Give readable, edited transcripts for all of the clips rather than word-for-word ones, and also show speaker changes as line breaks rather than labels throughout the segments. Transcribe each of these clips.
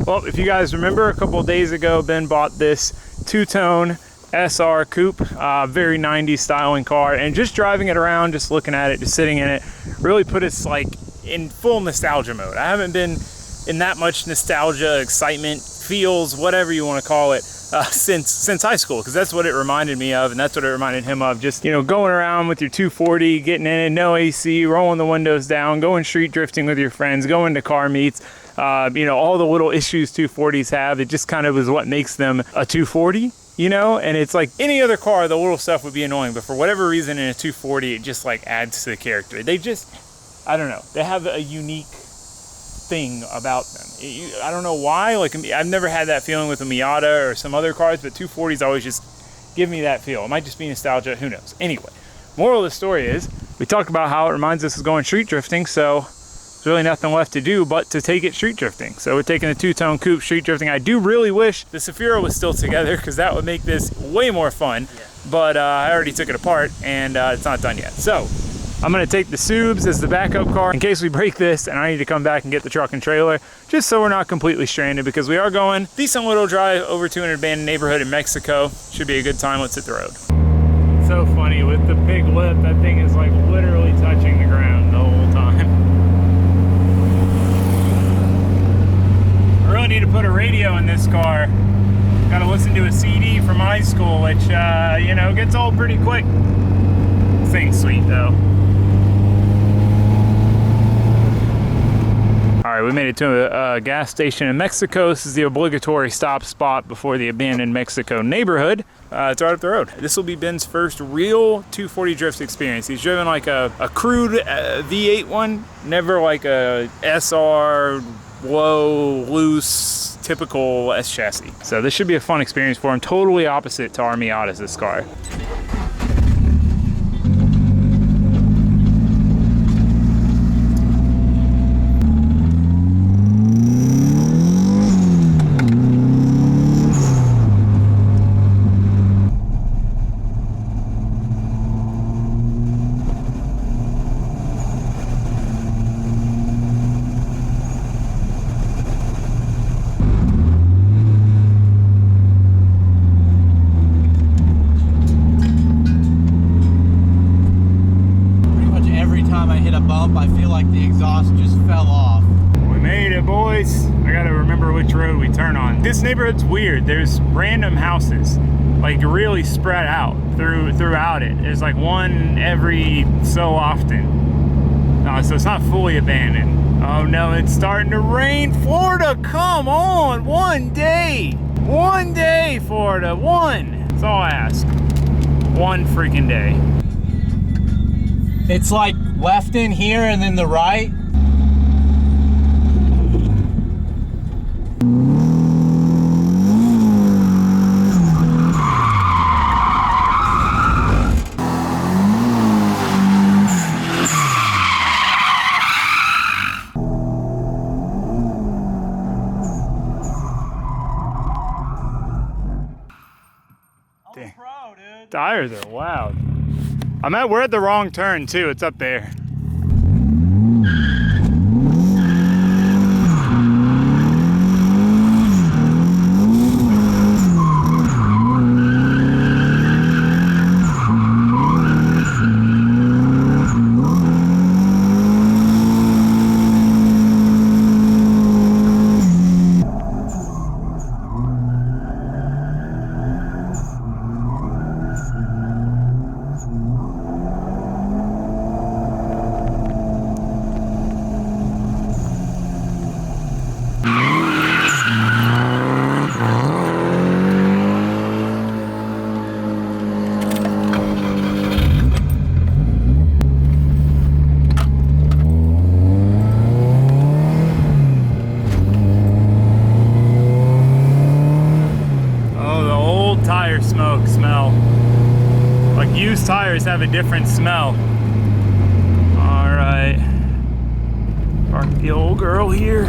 Well, if you guys remember, a couple of days ago, Ben bought this two-tone SR Coupe, very 90s styling car, and just driving it around, just looking at it, just sitting in it, really put us like in full nostalgia mode. I haven't been in that much nostalgia, excitement, feels, whatever you want to call it, since high school, because that's what it reminded me of, and that's what it reminded him of. Just, you know, going around with your 240, getting in it, no AC, rolling the windows down, going street drifting with your friends, going to car meets, you know, all the little issues 240s have. It just kind of is what makes them a 240. You know, and it's like any other car, the little stuff would be annoying, but for whatever reason in a 240, it just like adds to the character. They just, I don't know, they have a unique thing about them. I don't know why, like I've never had that feeling with a Miata or some other cars, but 240s always just give me that feel. It might just be nostalgia, who knows. Anyway, moral of the story is, we talked about how it reminds us of going street drifting, so there's really nothing left to do but to take it street drifting. So we're taking the two-tone coupe street drifting. I do really wish the Safira was still together, because that would make this way more fun. Yeah. But I already took it apart, and it's not done yet. So I'm gonna take the Subs as the backup car in case we break this and I need to come back and get the truck and trailer, just so we're not completely stranded, because we are going decent little drive over to an abandoned neighborhood in Mexico. Should be a good time. Let's hit the road. So funny, with the big lip, that thing is like literally touching the ground the whole time. I really need to put a radio in this car. Got to listen to a CD from high school, which, you know, gets old pretty quick. This thing's sweet, though. All right, we made it to a gas station in Mexico. This is the obligatory stop spot before the abandoned Mexico neighborhood. It's right up the road. This will be Ben's first real 240 drift experience. He's driven like a crude V8 one, never like a SR, low, loose, typical S chassis. So this should be a fun experience for him. Totally opposite to our Miatas, this car.
I feel like the exhaust just fell off.
We made it, boys. I gotta remember which road we turn on. This neighborhood's weird. There's random houses, like really spread out throughout it. There's like one every so often. So it's not fully abandoned. Oh no, it's starting to rain. Florida, come on, one day, Florida, one. That's all I ask. One freaking day.
It's like left in here and then the right.
Dang. Pro, dude. Tires are loud. We're at the wrong turn too. It's up there. Smell. Like used tires have a different smell. All right, park the old girl here.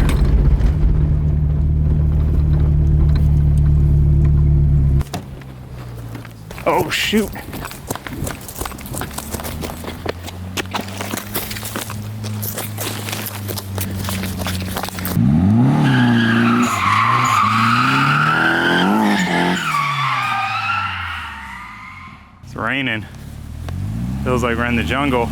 Oh shoot. raining. Feels like we're in the jungle.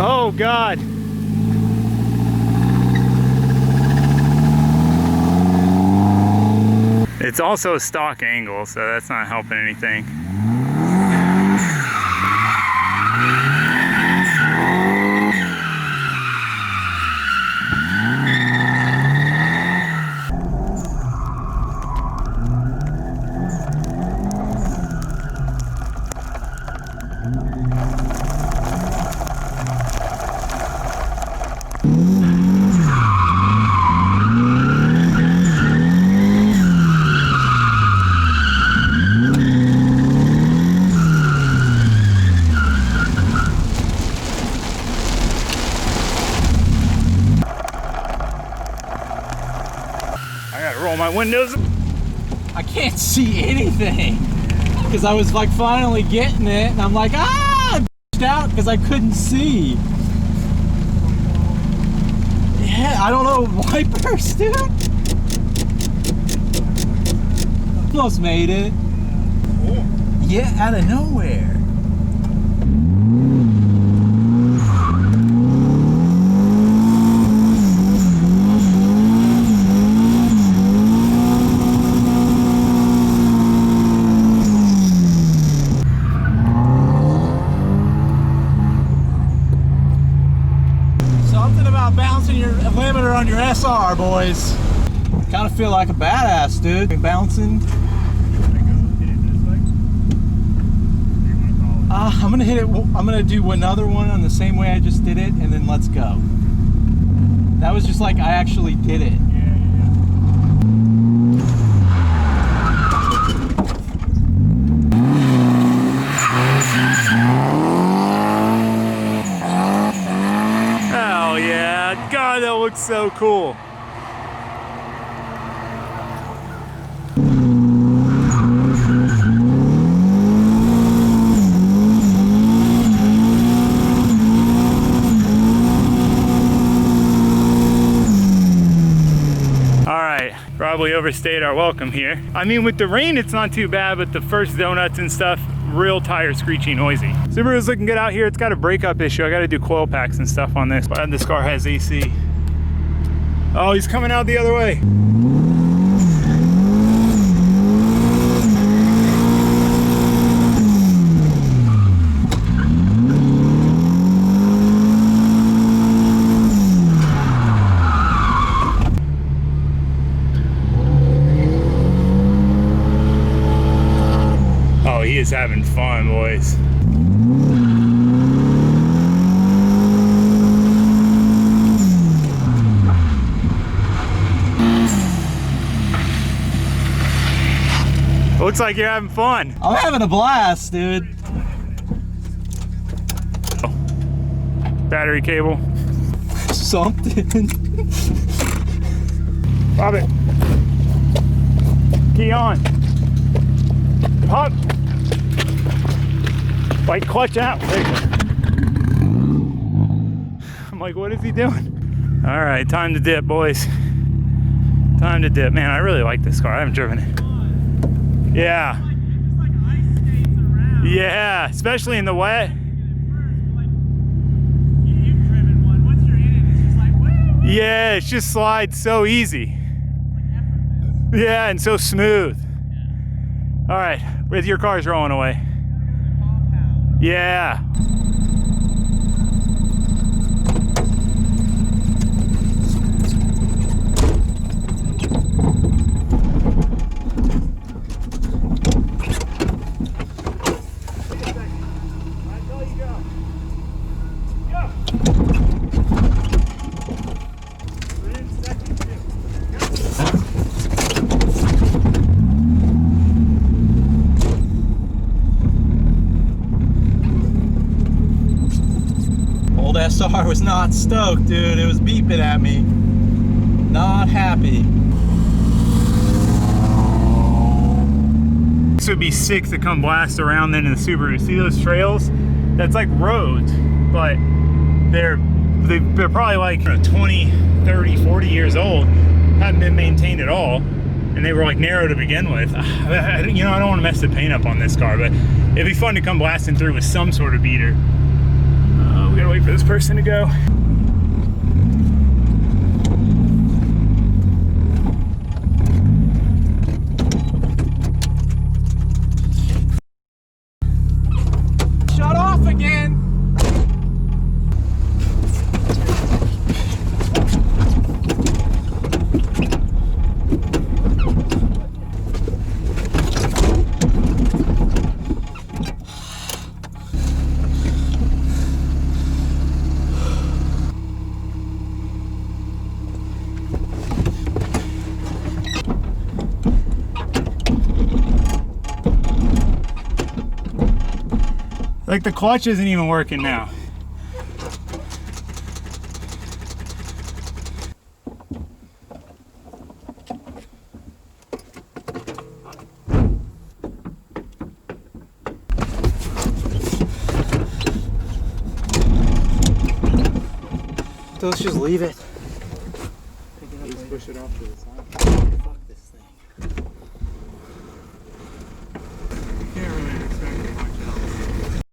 Oh God. It's also a stock angle, so that's not helping anything. Roll my windows.
I can't see anything because I was like finally getting it, and I'm like, I out because I couldn't see. Yeah, I don't know, wipers, dude. Almost made it. Yeah, out of nowhere. Bouncing your limiter on your SR, boys. Kind of feel like a badass, dude. Bouncing. I'm gonna hit it. I'm gonna do another one on the same way I just did it, and then let's go. That was just like I actually did it.
God, that looks so cool. All right, probably overstayed our welcome here. I mean, with the rain, it's not too bad, but the first donuts and stuff, real tire screechy noisy. Subaru's looking good out here. It's got a breakup issue. I got to do coil packs and stuff on this. But this car has AC. Oh, he's coming out the other way. Oh, he is having fun, boys. Looks like you're having fun.
I'm having a blast, dude.
Oh. Battery cable.
Something.
Pop it. Key on. Pop. Like clutch out. I'm like, what is he doing? All right, time to dip, boys. Time to dip. Man, I really like this car. I haven't driven it. Yeah.
It's like ice skates around.
Yeah, especially in the wet.
You've driven one. Once you're in it, it's just like, woo!
Yeah, it just slides so easy.
Like
Yeah, and so smooth. All right, with your car's rolling away. Yeah.
SR was not stoked, dude. It was beeping at me. Not happy.
This would be sick to come blast around then in the Subaru. See those trails? That's like roads, but they're probably like 20, 30, 40 years old, haven't been maintained at all, and they were like narrow to begin with. You know, I don't want to mess the paint up on this car, but it'd be fun to come blasting through with some sort of beater. We gotta wait for this person to go.
Shut off again.
Like the clutch isn't even working now.
So let's just leave it.
Please push it off to the side.
Fuck this thing.
Can't really expect much else.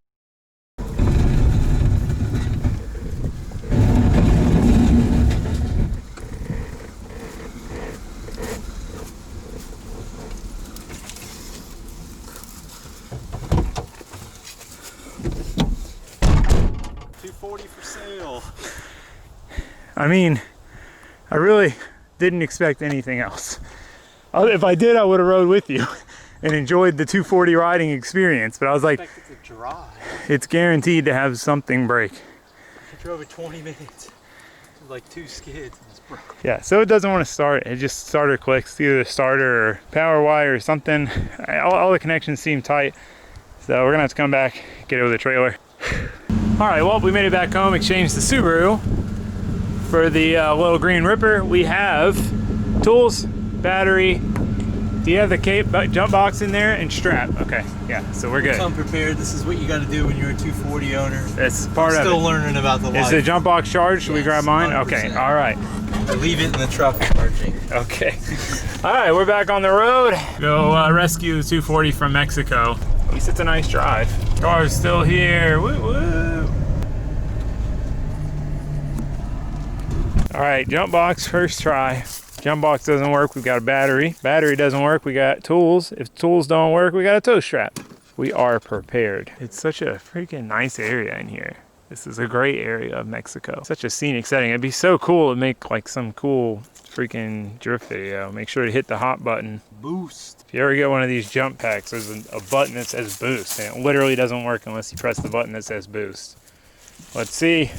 For sale.
I mean, I really didn't expect anything else. If I did, I would have rode with you and enjoyed the 240 riding experience, but I was like,
Expect it to dry.
it's guaranteed to have something break.
I drove it 20 minutes. Like 2 skids and it's broke.
Yeah, so it doesn't want to start. It just starter clicks, either the starter or power wire or something. All the connections seem tight. So we're gonna have to come back, get it with a trailer. All right, well, we made it back home, exchanged the Subaru for the little green Ripper. We have tools, battery. Do you have the cape jump box in there and strap? Okay, yeah, so we're good.
Come prepared. This is what you got to do when you're a 240 owner.
That's part of it.
Still learning about the life.
Is the jump box charged? Should we grab mine?
100%.
Okay, all right.
I leave it in the truck charging.
Okay. All right, we're back on the road. Go rescue the 240 from Mexico. At least it's a nice drive. Car's still here. Woo woo. All right, jump box, first try. Jump box doesn't work, we've got a battery. Battery doesn't work, we got tools. If tools don't work, we got a tow strap. We are prepared. It's such a freaking nice area in here. This is a great area of Mexico. Such a scenic setting. It'd be so cool to make like some cool freaking drift video. Make sure to hit the hot button.
Boost.
If you ever get one of these jump packs, there's a button that says boost, and it literally doesn't work unless you press the button that says boost. Let's see.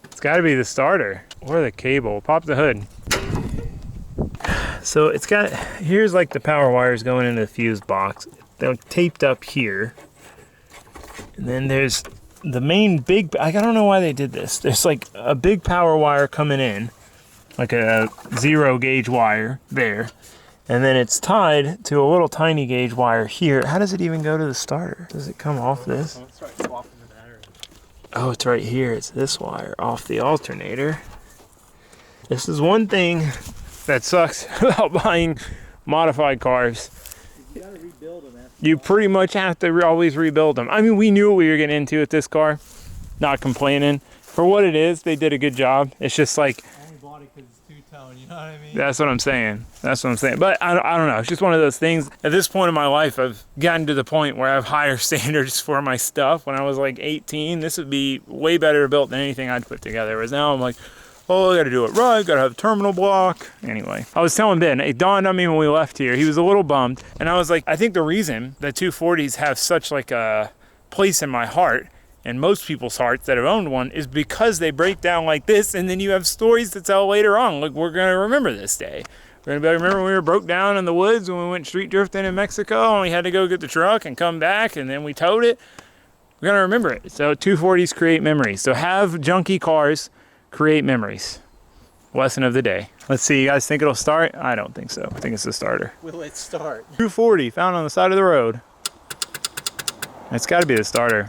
It's gotta be the starter or the cable. Pop the hood. So it's got, here's like the power wires going into the fuse box. They're taped up here. And then there's the main big, I don't know why they did this. There's like a big power wire coming in, like a 0 gauge wire there. And then it's tied to a little tiny gauge wire here. How does it even go to the starter? Does it come off this?
Let's start swapping the battery.
Oh, it's right here. It's this wire off the alternator. This is one thing that sucks about buying modified cars.
You gotta rebuild them after.
You pretty much have to always rebuild them. I mean, we knew what we were getting into with this car. Not complaining. For what it is, they did a good job. It's just like,
I only bought it because it's two-tone, you know what I mean?
that's what I'm saying. That's what I'm saying. But I don't know. It's just one of those things. At this point in my life, I've gotten to the point where I have higher standards for my stuff. When I was like 18, this would be way better built than anything I'd put together. Whereas now I'm like, oh, I gotta do it right, gotta have a terminal block. Anyway, I was telling Ben, it dawned on me when we left here, he was a little bummed. And I was like, I think the reason the 240s have such like a place in my heart, and most people's hearts that have owned one, is because they break down like this, and then you have stories to tell later on. Like, we're gonna remember this day. We're gonna remember when we were broke down in the woods when we went street drifting in Mexico, and we had to go get the truck and come back, and then we towed it. We're gonna remember it. So 240s create memories. So have junky cars create memories. Lesson of the day. Let's see, you guys think it'll start? I don't think so. I think it's the starter.
Will it start?
240 found on the side of the road. It's got to be the starter.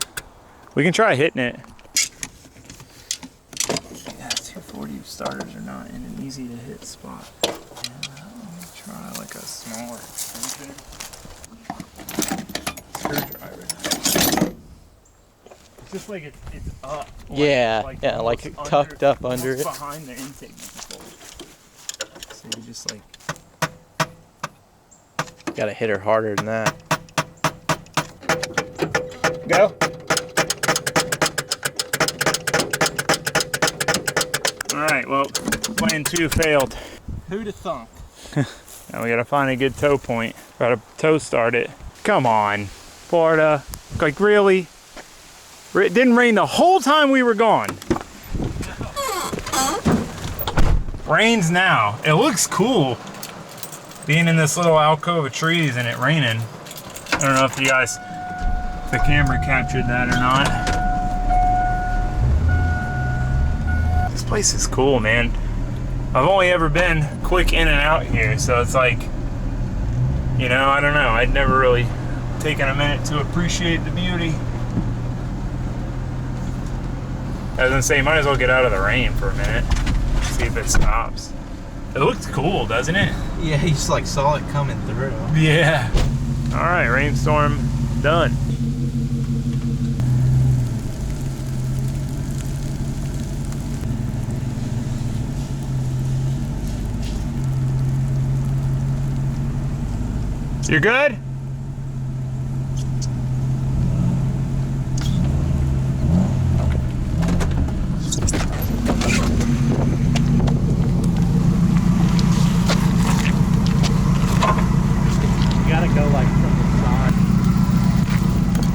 We can try hitting it. Yeah, 240 starters are not in an easy to hit spot. Yeah, let me try like a smaller screwdriver. It's just like it's up.
Yeah,
like
tucked up under it.
Behind the intake manifold. So you just like.
Gotta hit her harder than that.
Go. All right, well, plan 2 failed.
Who'da thunk?
Now we gotta find a good tow point. Gotta tow start it. Come on, Florida. Like really? It didn't rain the whole time we were gone. Rains now. It looks cool being in this little alcove of trees and it raining. I don't know if you guys, if the camera captured that or not. This place is cool, man. I've only ever been quick in and out here, so it's like, you know, I don't know. I'd never really taken a minute to appreciate the beauty. I was gonna say, might as well get out of the rain for a minute. See if it stops. It looks cool, doesn't it?
Yeah, you just like saw it coming through.
Yeah. All right, rainstorm done. You're good?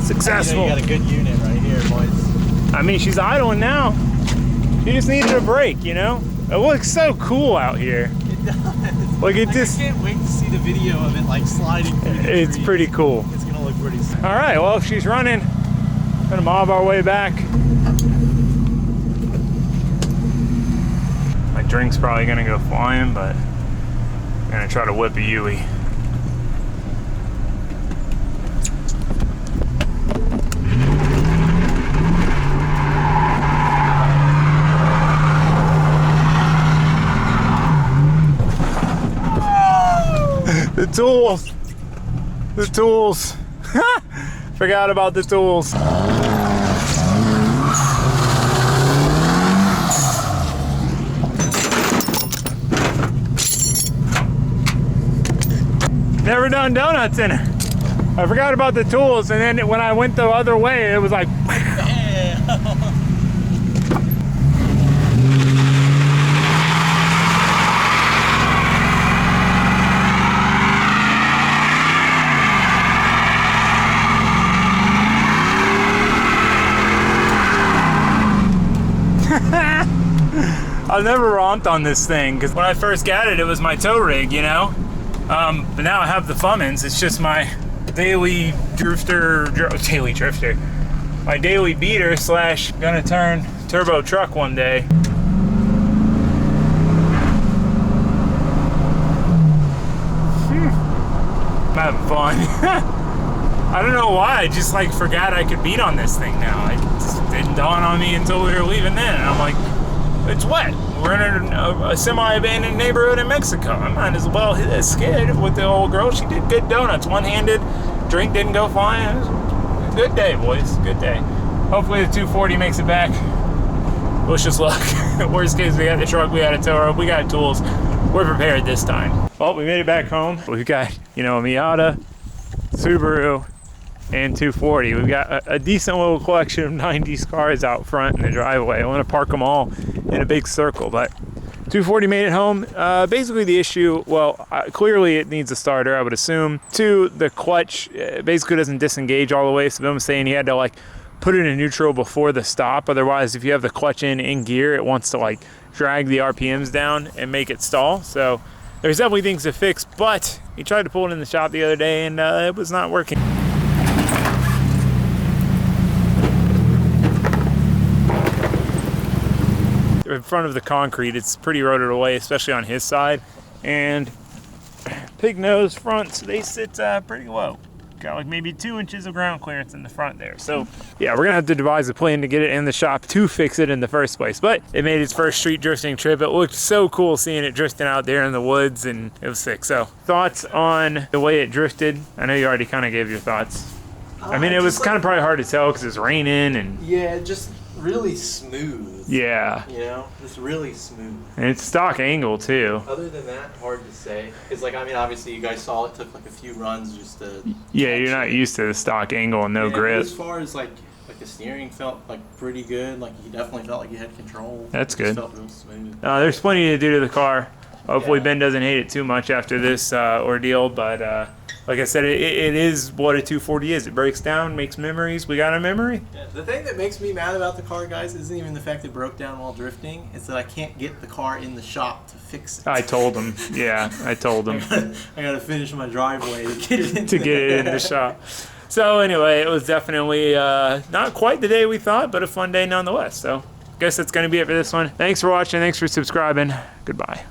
Successful.
You got a good unit right here, boys.
I mean, she's idling now. She just needed a break, you know? It looks so cool out here.
It does.
Like it just.
I can't wait to see the video of it like sliding through the
It's
trees.
pretty cool.
It's gonna look pretty sick.
All right, well, if she's running, we're gonna mob our way back. My drink's probably gonna go flying, but I'm gonna try to whip a Yui. The tools. The tools. Forgot about the tools. Never done donuts in it. I forgot about the tools, and then when I went the other way, it was like. I've never romped on this thing because when I first got it, it was my tow rig, you know? But now I have the Fummins. It's just my daily drifter, my daily beater slash gonna turn turbo truck one day. I'm having fun. I don't know why, I just like forgot I could beat on this thing now. It just didn't dawn on me until we were leaving then. And I'm like, it's wet. We're in a semi-abandoned neighborhood in Mexico. I might as well hit a skid with the old girl. She did good donuts, one-handed. Drink didn't go flying. It was a good day, boys, good day. Hopefully the 240 makes it back. Wish us luck. Worst case, we got the truck, we got a tow rope, we got tools. We're prepared this time. Well, we made it back home. We've got, you know, a Miata, Subaru, and 240. We've got a decent little collection of 90s cars out front in the driveway. I want to park them all in a big circle, but 240 made it home. Basically the issue, well, clearly it needs a starter, I would assume. 2, the clutch basically doesn't disengage all the way, so I'm saying he had to like put it in neutral before the stop. Otherwise, if you have the clutch in gear, it wants to like drag the RPMs down and make it stall. So there's definitely things to fix, but he tried to pull it in the shop the other day and it was not working. in front of the concrete. It's pretty rotted away, especially on his side. And pig nose fronts, they sit pretty low. Got like maybe 2 inches of ground clearance in the front there. So yeah, we're gonna have to devise a plan to get it in the shop to fix it in the first place. But it made its first street drifting trip. It looked so cool seeing it drifting out there in the woods, and it was sick. So thoughts on the way it drifted? I know you already kind of gave your thoughts. I mean, it was kind of probably hard to tell because it's raining and
yeah, just really smooth.
yeah,
You know, just really smooth.
and it's stock angle too.
Other than that, hard to say. It's like, I mean, obviously you guys saw it took like a few runs just to.
Yeah, you're not used to the stock angle and no
Yeah,
grip.
As far as like the steering felt like pretty good. Like you definitely felt like you had control.
That's
It
good.
just felt real smooth.
There's plenty to do to the car. Hopefully
Yeah.
Ben doesn't hate it too much after this ordeal, but like I said, it is what a 240 is. It breaks down, makes memories. We got a memory.
Yeah, the thing that makes me mad about the car, guys, isn't even the fact it broke down while drifting. It's that I can't get the car in the shop to fix it.
I told him. Yeah, I told him
I gotta finish my driveway to get it in
to get it in the shop. So anyway, it was definitely not quite the day we thought, but a fun day nonetheless. So I guess that's going to be it for this one. Thanks for watching. Thanks for subscribing. Goodbye.